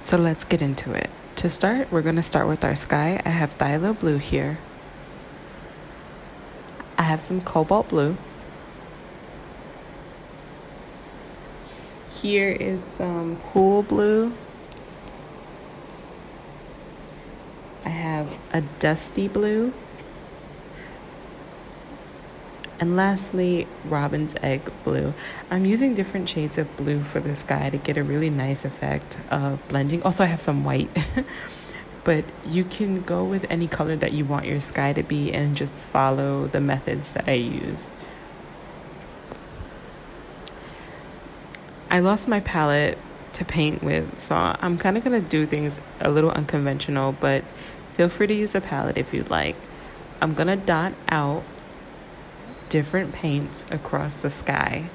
So let's get into it. To start, we're going to start with our sky. I have phthalo blue here. I have some cobalt blue. Here is some pool blue. I have a dusty blue. And lastly, robin's egg blue. I'm using different shades of blue for the sky to get a really nice effect of blending. Also, I have some white. But you can go with any color that you want your sky to be and just follow the methods that I use. I lost my palette to paint with, so I'm kind of going to do things a little unconventional, but feel free to use a palette if you'd like. I'm going to dot out different paints across the sky.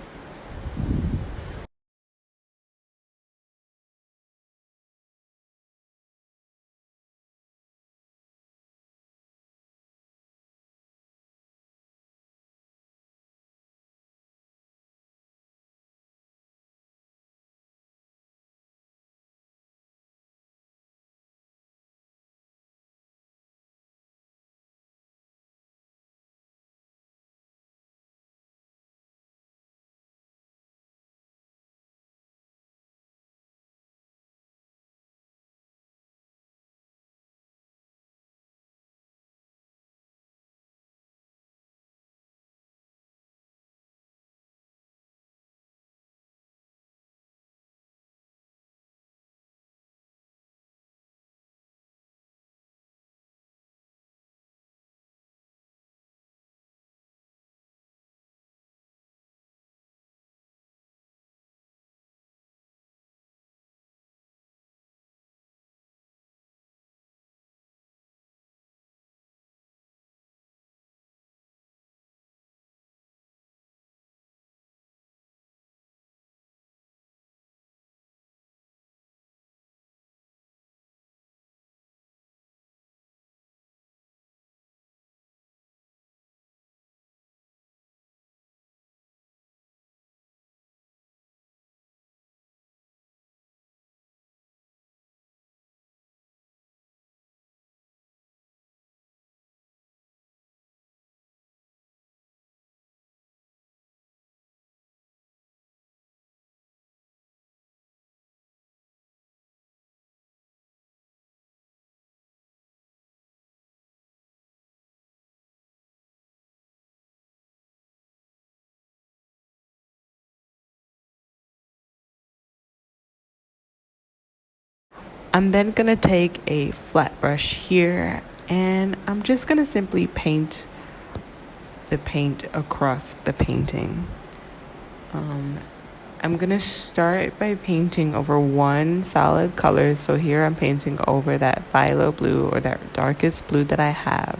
I'm then going to take a flat brush here and I'm just going to simply paint the paint across the painting. I'm going to start by painting over one solid color. So here I'm painting over that phthalo blue or that darkest blue that I have.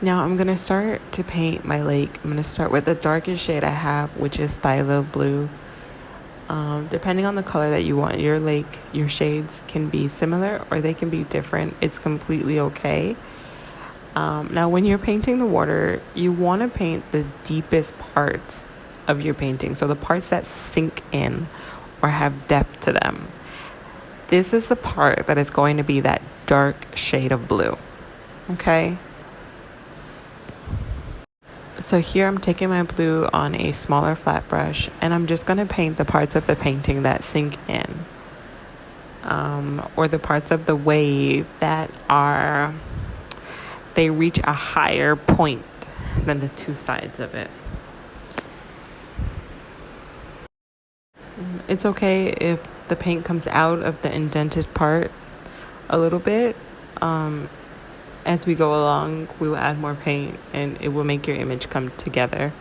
Now I'm going to start to paint my lake. I'm going to start with the darkest shade I have, which is Phthalo blue. Depending on the color that you want your lake, your shades can be similar or they can be different. It's completely okay. Now when you're painting the water, you want to paint the deepest parts of your painting, so the parts that sink in or have depth to them. This is the part that is going to be that dark shade of blue. Okay? So here I'm taking my blue on a smaller flat brush, and I'm just going to paint the parts of the painting that sink in, or the parts of the wave that they reach a higher point than the two sides of it. It's okay if the paint comes out of the indented part a little bit. As we go along, we will add more paint and it will make your image come together.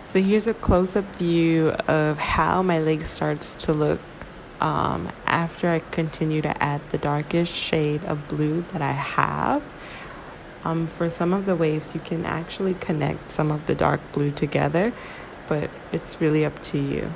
So here's a close-up view of how my lake starts to look after I continue to add the darkest shade of blue that I have. For some of the waves, you can actually connect some of the dark blue together, but it's really up to you.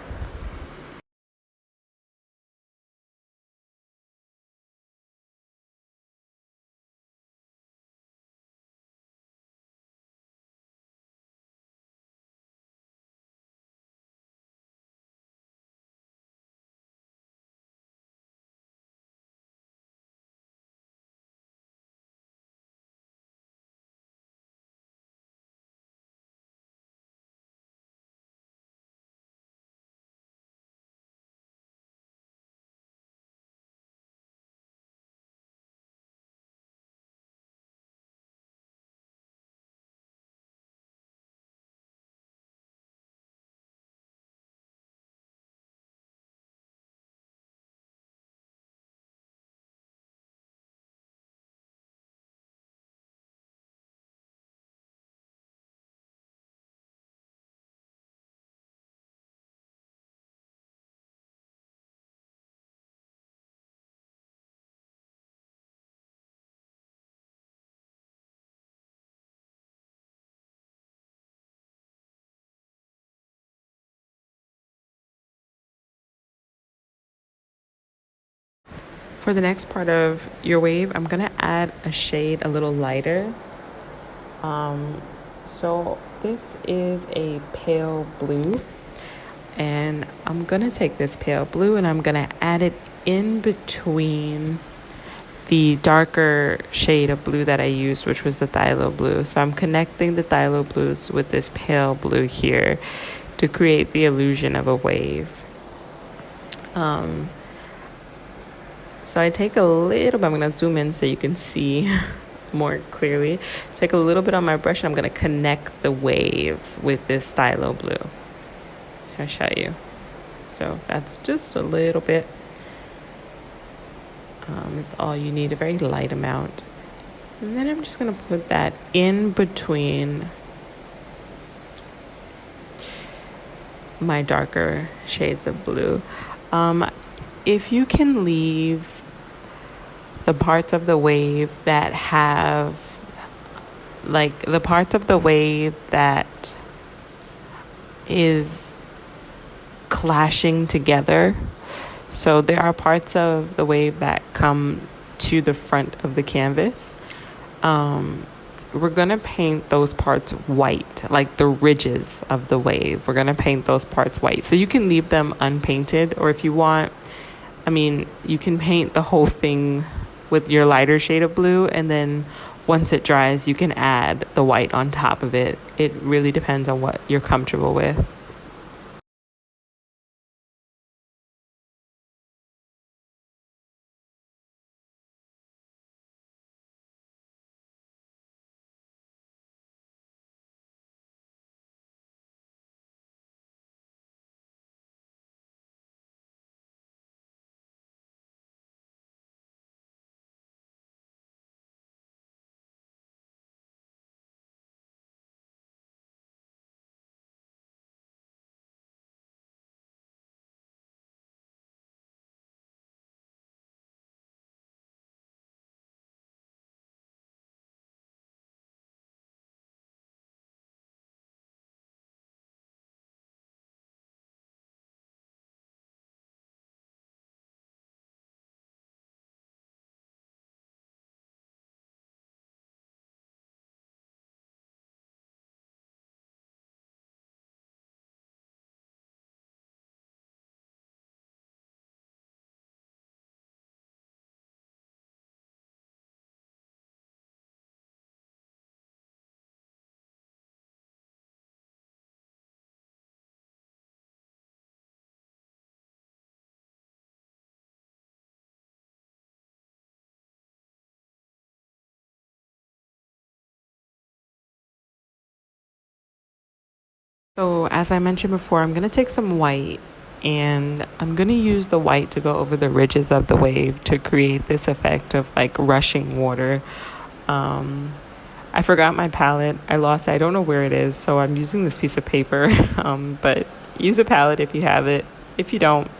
For the next part of your wave, I'm going to add a shade a little lighter. So this is a pale blue, and I'm going to take this pale blue and I'm going to add it in between the darker shade of blue that I used, which was the phthalo blue. So I'm connecting the phthalo blues with this pale blue here to create the illusion of a wave. So I take a little bit, I'm going to zoom in so you can see more clearly. Take a little bit on my brush and I'm going to connect the waves with this phthalo blue. I'll show you. So that's just a little bit. Is all you need, a very light amount. And then I'm just going to put that in between my darker shades of blue. If you can leave the parts of the wave that have, like the parts of the wave that is clashing together. So there are parts of the wave that come to the front of the canvas. we're gonna paint those parts white, like the ridges of the wave. We're gonna paint those parts white. So you can leave them unpainted, or if you want, I mean, you can paint the whole thing with your lighter shade of blue, and then once it dries, you can add the white on top of it. It really depends on what you're comfortable with. So as I mentioned before, I'm going to take some white, and I'm going to use the white to go over the ridges of the wave to create this effect of like rushing water. Um, I forgot my palette. I lost it. I don't know where it is. So I'm using this piece of paper. But use a palette if you have it. If you don't,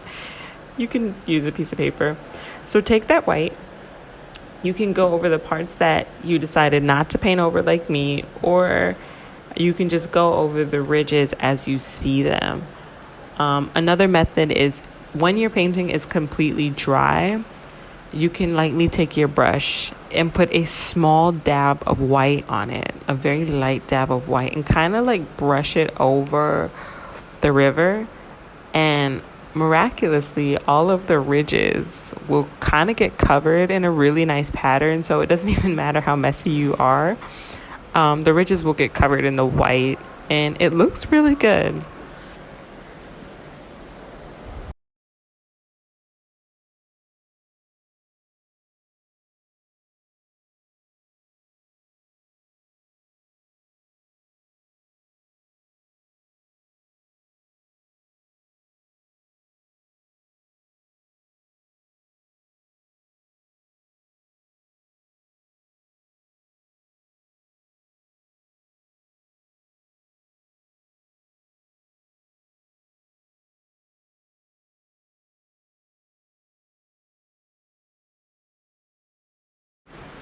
you can use a piece of paper. So take that white. You can go over the parts that you decided not to paint over, like me, or you can just go over the ridges as you see them. Another method is when your painting is completely dry, you can lightly take your brush and put a small dab of white on it, a very light dab of white, and kind of like brush it over the river. And miraculously, all of the ridges will kind of get covered in a really nice pattern. So it doesn't even matter how messy you are. The ridges will get covered in the white, and it looks really good.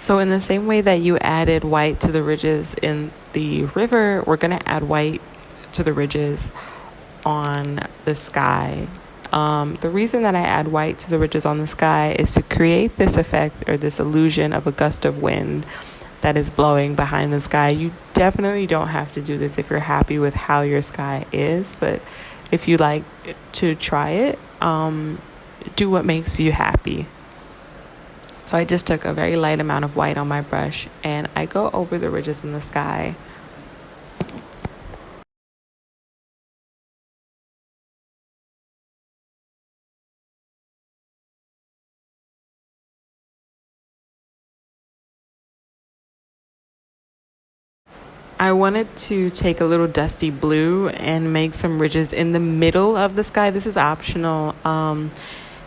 So in the same way that you added white to the ridges in the river, we're going to add white to the ridges on the sky. The reason that I add white to the ridges on the sky is to create this effect or this illusion of a gust of wind that is blowing behind the sky. You definitely don't have to do this if you're happy with how your sky is, but if you like to try it, do what makes you happy. So I just took a very light amount of white on my brush, and I go over the ridges in the sky. I wanted to take a little dusty blue and make some ridges in the middle of the sky. This is optional.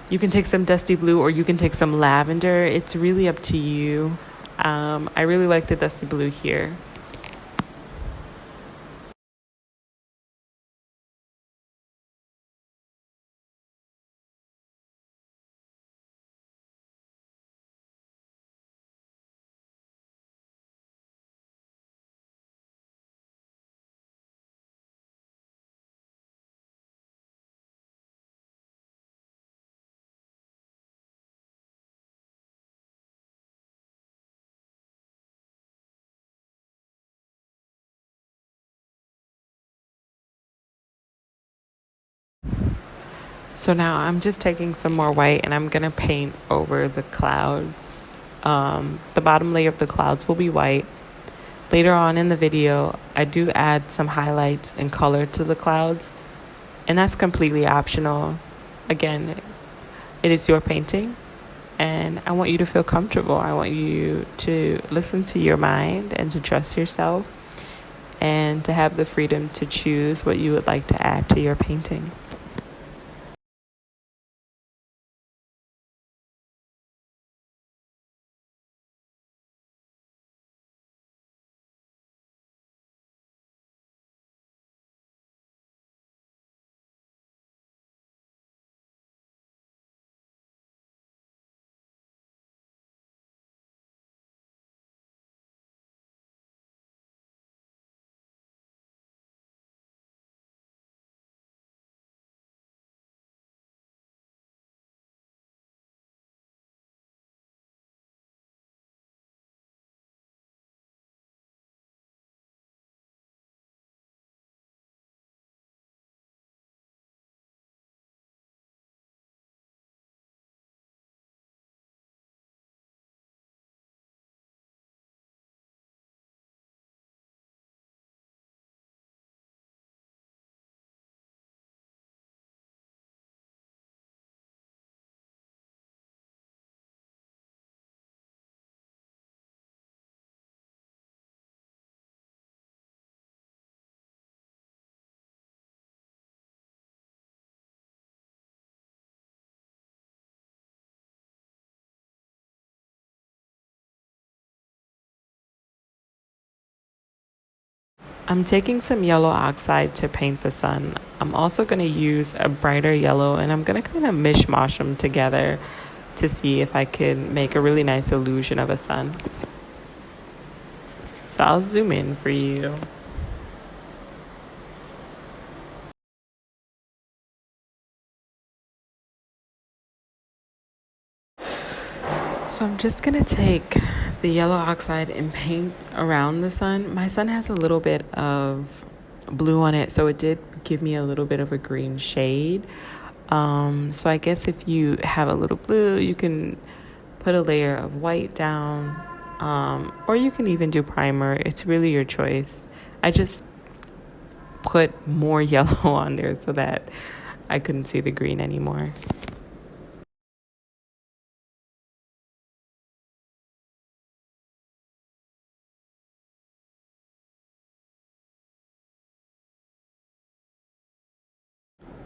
You can take some dusty blue, or you can take some lavender. It's really up to you. I really like the dusty blue here. So now I'm just taking some more white and I'm going to paint over the clouds. The bottom layer of the clouds will be white. Later on in the video, I do add some highlights and color to the clouds, and that's completely optional. Again, it is your painting, and I want you to feel comfortable. I want you to listen to your mind and to trust yourself and to have the freedom to choose what you would like to add to your painting. I'm taking some yellow oxide to paint the sun. I'm also going to use a brighter yellow, and I'm going to kind of mishmash them together to see if I can make a really nice illusion of a sun. So I'll zoom in for you. So I'm just going to take the yellow oxide and paint around the sun. My sun has a little bit of blue on it, so it did give me a little bit of a green shade. So I guess if you have a little blue, you can put a layer of white down, or you can even do primer. It's really your choice. I just put more yellow on there so that I couldn't see the green anymore.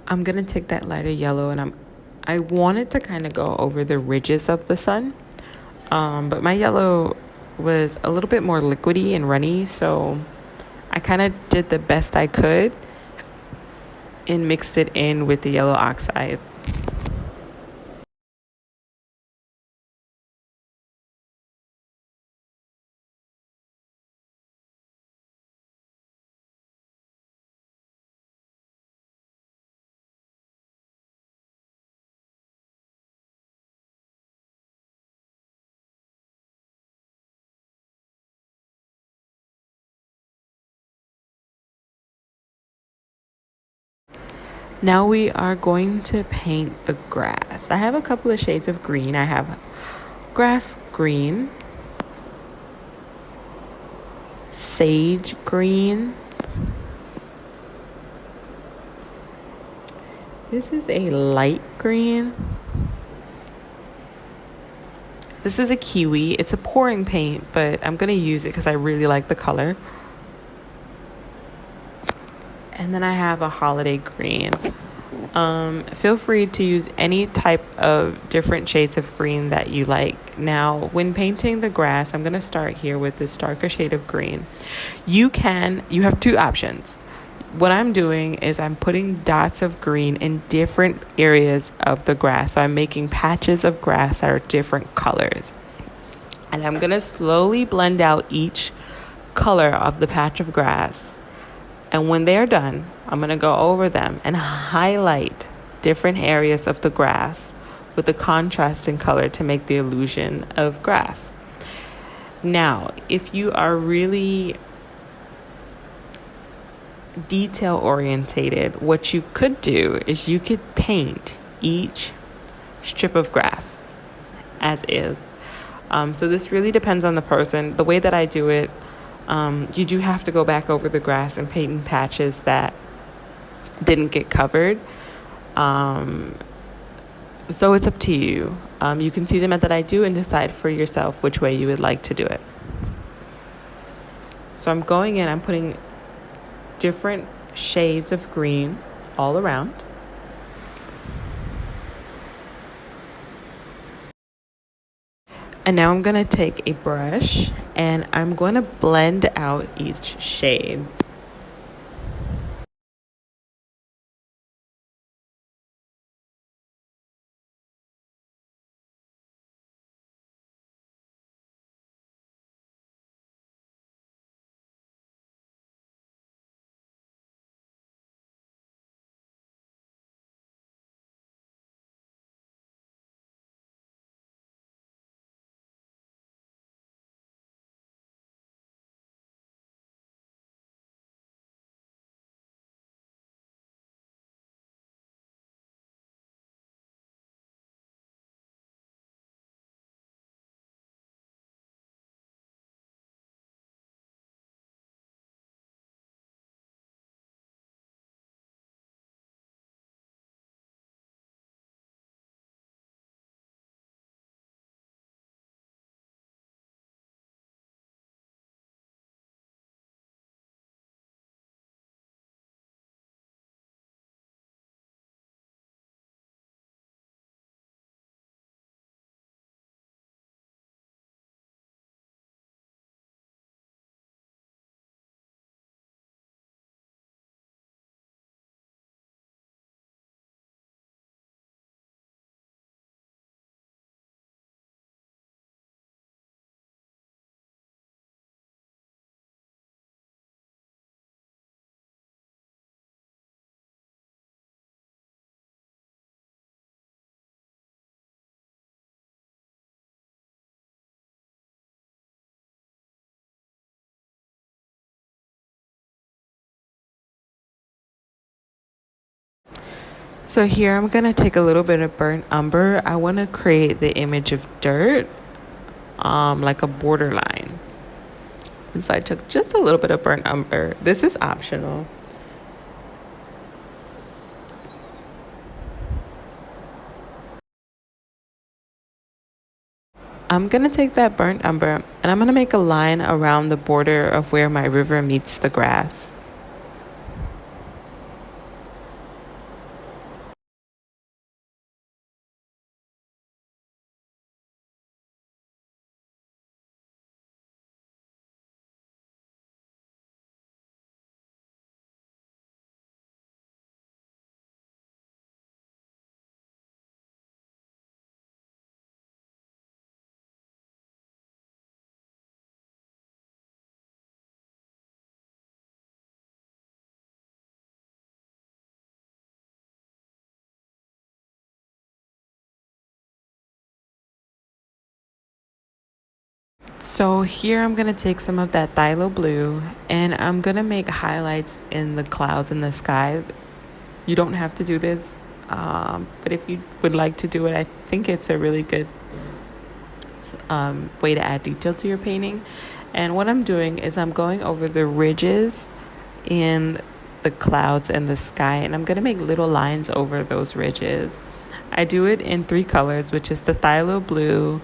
I'm gonna take that lighter yellow, and I wanted to kind of go over the ridges of the sun, but my yellow was a little bit more liquidy and runny, so I kind of did the best I could and mixed it in with the yellow oxide. Now we are going to paint the grass. I have a couple of shades of green. I have grass green, sage green. This is a light green. This is a kiwi. It's a pouring paint, but I'm going to use it because I really like the color. And then I have a holiday green. Feel free to use any type of different shades of green that you like. Now, when painting the grass, I'm going to start here with this darker shade of green. You have two options. What I'm doing is I'm putting dots of green in different areas of the grass. So I'm making patches of grass that are different colors. And I'm going to slowly blend out each color of the patch of grass. And when they're done, I'm going to go over them and highlight different areas of the grass with the contrast in color to make the illusion of grass. Now, if you are really detail orientated, what you could do is you could paint each strip of grass as is. So this really depends on the person. The way that I do it, you do have to go back over the grass and paint in patches that didn't get covered. So it's up to you. You can see the method I do and decide for yourself which way you would like to do it. So I'm going in, I'm putting different shades of green all around. And now I'm going to take a brush and I'm going to blend out each shade. So here I'm going to take a little bit of burnt umber. I want to create the image of dirt, like a borderline. And so I took just a little bit of burnt umber. This is optional. I'm going to take that burnt umber and I'm going to make a line around the border of where my river meets the grass. So here I'm going to take some of that phthalo blue and I'm going to make highlights in the clouds in the sky. You don't have to do this, but if you would like to do it, I think it's a really good way to add detail to your painting. And what I'm doing is I'm going over the ridges in the clouds and the sky, and I'm going to make little lines over those ridges. I do it in 3 colors, which is the phthalo blue,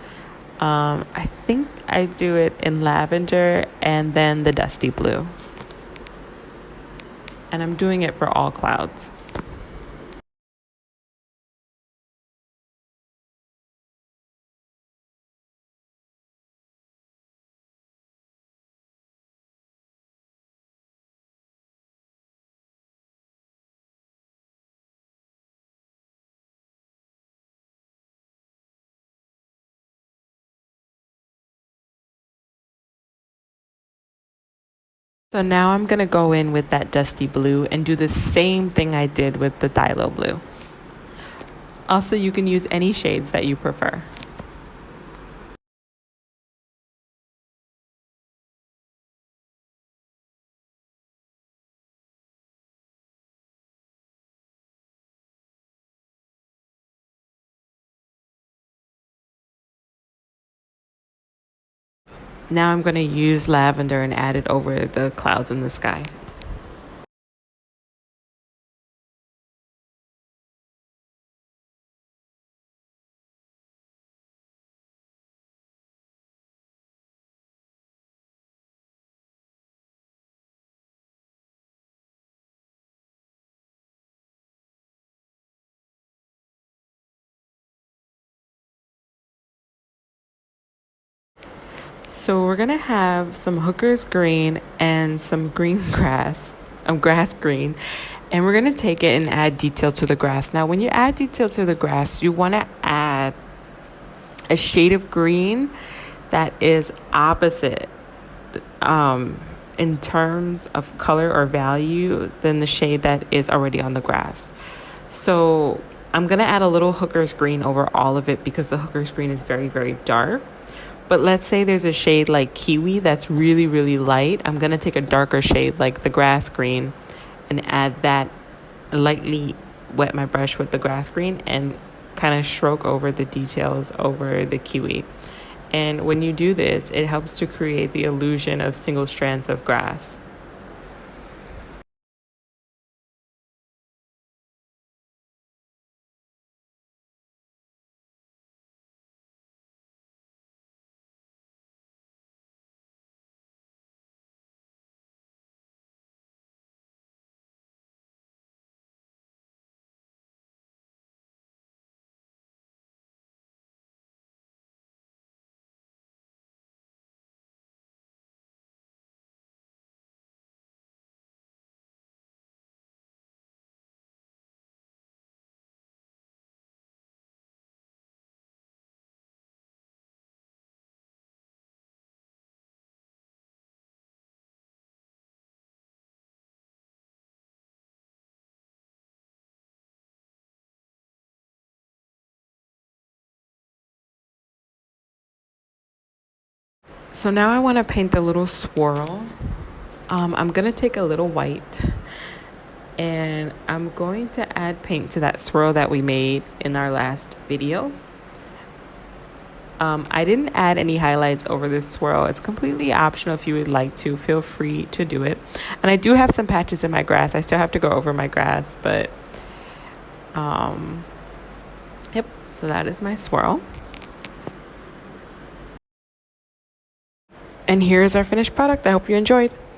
I think I do it in lavender, and then the dusty blue. And I'm doing it for all clouds. So now I'm going to go in with that dusty blue and do the same thing I did with the phthalo blue. Also, you can use any shades that you prefer. Now I'm going to use lavender and add it over the clouds in the sky. So we're gonna have some hooker's green and some green grass, grass green, and we're gonna take it and add detail to the grass. Now, when you add detail to the grass, you want to add a shade of green that is opposite, in terms of color or value, than the shade that is already on the grass. So I'm gonna add a little hooker's green over all of it because the hooker's green is very, very dark. But let's say there's a shade like Kiwi that's really, really light. I'm going to take a darker shade like the grass green and add that, lightly wet my brush with the grass green and kind of stroke over the details over the Kiwi. And when you do this, it helps to create the illusion of single strands of grass. So now I want to paint a little swirl. I'm going to take a little white and I'm going to add paint to that swirl that we made in our last video. I didn't add any highlights over this swirl. It's completely optional. If you would like to, feel free to do it. And I do have some patches in my grass. I still have to go over my grass, but yep, so that is my swirl. And here is our finished product. I hope you enjoyed.